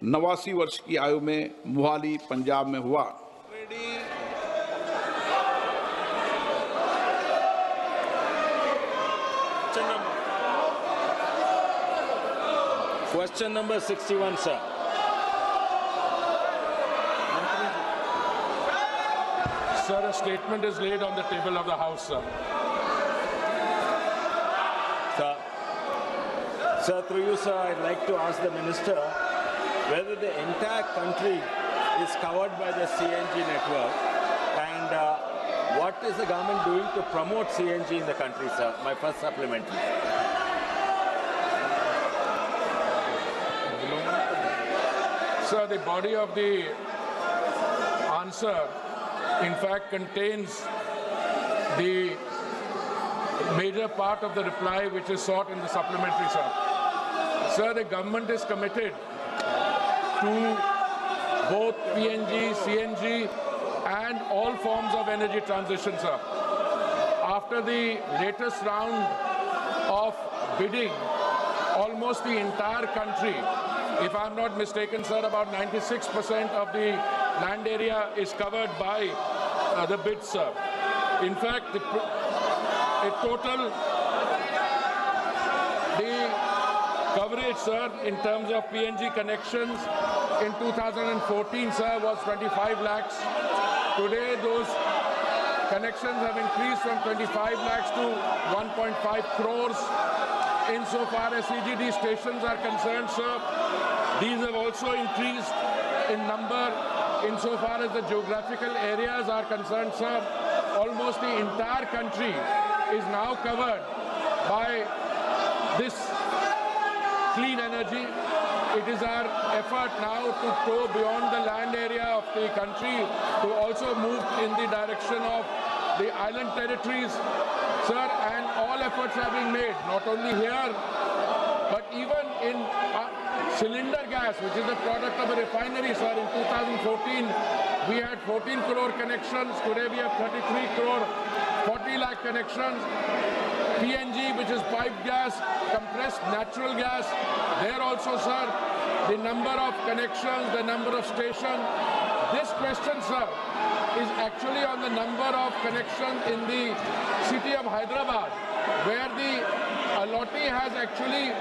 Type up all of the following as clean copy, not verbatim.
89 वर्ष की आयु में मोहाली, पंजाब में हुआ। Question number 61, sir. Sir, a statement is laid on the table of the House, sir. Sir, through you, sir, I'd like to ask the Minister whether the entire country is covered by the CNG network and what is the government doing to promote CNG in the country, sir? My first supplementary. Sir, the body of the answer, in fact, contains the major part of the reply which is sought in the supplementary, sir. Sir, the government is committed to both PNG, CNG, and all forms of energy transition, sir. After the latest round of bidding, almost the entire country, if I'm not mistaken, sir, about 96% of the land area is covered by the bids, sir. In fact, the coverage, sir, in terms of PNG connections in 2014, sir, was 25 lakhs. Today, those connections have increased from 25 lakhs to 1.5 crores. Insofar as CGD stations are concerned, sir, these have also increased in number. Insofar as the geographical areas are concerned, sir, almost the entire country is now covered by this clean energy. It is our effort now to go beyond the land area of the country to also move in the direction of the island territories, sir, and all efforts are being made, not only here, but even in cylinder gas, which is the product of a refinery, sir. In 2014, we had 14 crore connections. Today we have 33 crore, 40 lakh connections. PNG, which is piped gas, compressed natural gas, there also, sir, the number of connections, the number of stations. This question, sir, is actually on the number of connections in the city of Hyderabad, where the Allotee has actually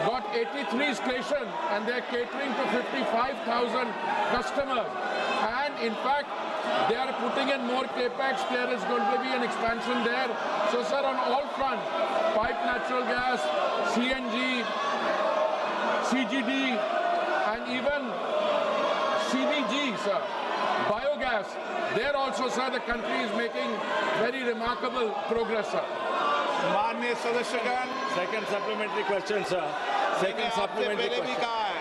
got 83 stations and they are catering to 55,000 customers. And in fact, they are putting in more capex. There is going to be an expansion there. So, sir, on all fronts, piped natural gas, CNG, CGD, and even CBG, sir, biogas, there also, sir, the country is making very remarkable progress, sir. माननीय सदस्यगण, Second supplementary question, sir. Second supplementary पहले भी question. कहा है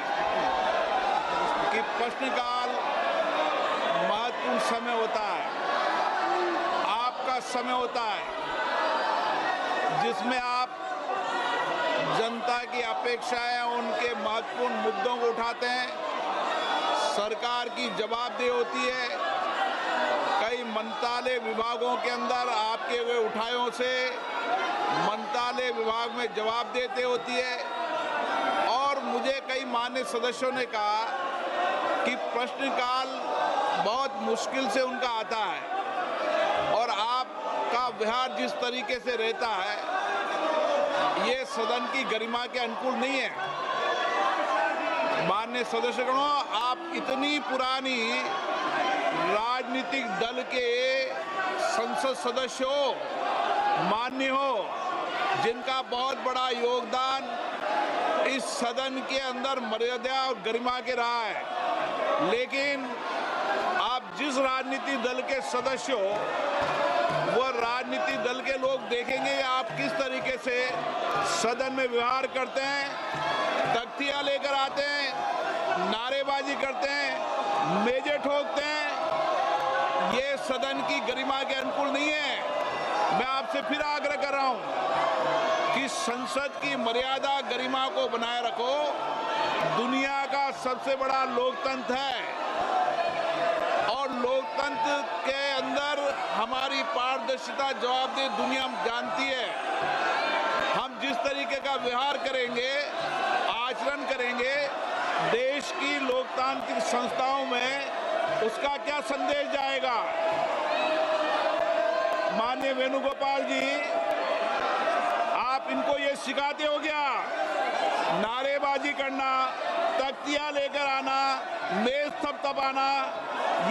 कि प्रश्नकाल महत्वपूर्ण समय होता है, आपका समय होता है, जिसमें आप जनता की अपेक्षाएं, उनके महत्वपूर्ण मुद्दों को उठाते हैं। सरकार की जवाबदेही होती है। कई मंत्रालय विभागों के अंदर आपके हुए उठायों से मंत्रालय विभाग में जवाब देते होती है। और मुझे कई मान्य सदस्यों ने कहा कि प्रश्नकाल बहुत मुश्किल से उनका आता है और आपका व्यवहार जिस तरीके से रहता है, ये सदन की गरिमा के अनुकूल नहीं है। माननीय सदस्यगणों, आप इतनी पुरानी राजनीतिक दल के संसद सदस्य हो, मान्य हो, जिनका बहुत बड़ा योगदान इस सदन के अंदर मर्यादा और गरिमा के रहा है। लेकिन आप जिस राजनीतिक दल के सदस्य हो, वो राजनीतिक दल के लोग देखेंगे आप किस तरीके से सदन में व्यवहार करते हैं, तख्तियां लेकर आते हैं, नारेबाजी करते हैं, मेजे ठोकते हैं। ये सदन की गरिमा के अनुकूल नहीं है। मैं आपसे फिर आग्रह कर रहा हूं कि संसद की मर्यादा गरिमा को बनाए रखो। दुनिया का सबसे बड़ा लोकतंत्र है और लोकतंत्र के अंदर हमारी पारदर्शिता, जवाबदेही दुनिया जानती है। हम जिस तरीके का व्यवहार करेंगे, आचरण करेंगे, देश की लोकतांत्रिक संस्थाओं में उसका क्या संदेश जाएगा? माननीय वेणुगोपाल जी, आप इनको ये सिखाते हो क्या? नारेबाजी करना, तख्तियां लेकर आना, मेज थपथपाना,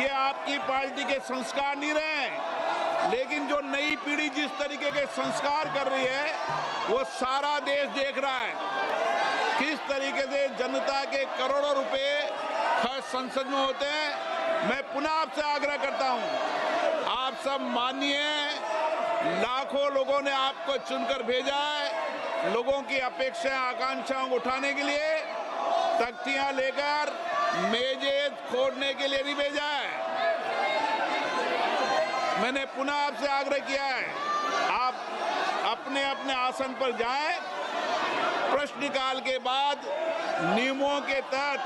ये आपकी पार्टी के संस्कार नहीं रहे। लेकिन जो नई पीढ़ी जिस तरीके के संस्कार कर रही है, वो सारा देश देख रहा है। किस तरीके से जनता के करोड़ों रुपए खर्च संसद में होते हैं। मैं पुनः आपसे आग्रह करता हूं, आप सब मानिए, लाखों लोगों ने आपको चुनकर भेजा है, लोगों की अपेक्षाएं आकांक्षाओं को उठाने के लिए, तख्तियां लेकर मेजें खोदने के लिए नहीं भेजा है। मैंने पुनः आपसे आग्रह किया है, आप अपने अपने आसन पर जाएं, प्रश्नकाल के बाद नियमों के तहत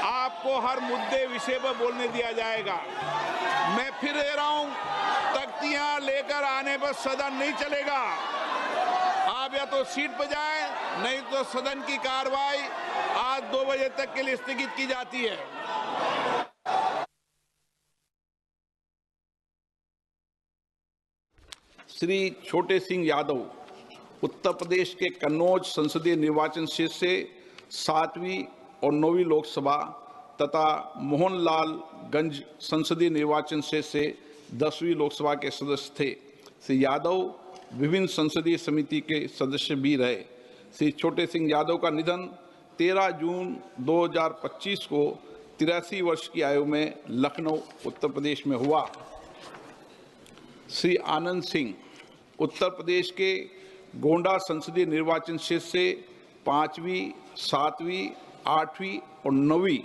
आपको हर मुद्दे विषय पर बोलने दिया जाएगा। मैं फिर कह रहा हूं, तख्तियां लेकर आने पर सदन नहीं चलेगा। आप या तो सीट पर जाएं, नहीं तो सदन की कार्रवाई आज 2 बजे तक के लिए स्थगित की जाती है। श्री छोटे सिंह यादव उत्तर प्रदेश के कन्नौज संसदीय निर्वाचन क्षेत्र से 7वीं और 9वीं लोकसभा तथा मोहनलालगंज संसदीय निर्वाचन क्षेत्र से 10वीं लोकसभा के सदस्य थे। श्री यादव विभिन्न संसदीय समिति के सदस्य भी रहे। श्री छोटे सिंह यादव का निधन 13 जून 2025 को 83 वर्ष की आयु में लखनऊ उत्तर प्रदेश में हुआ। श्री आनंद सिंह उत्तर प्रदेश के गोंडा संसदीय निर्वाचन क्षेत्र से 5वीं, 7वीं, 8वीं और 9वीं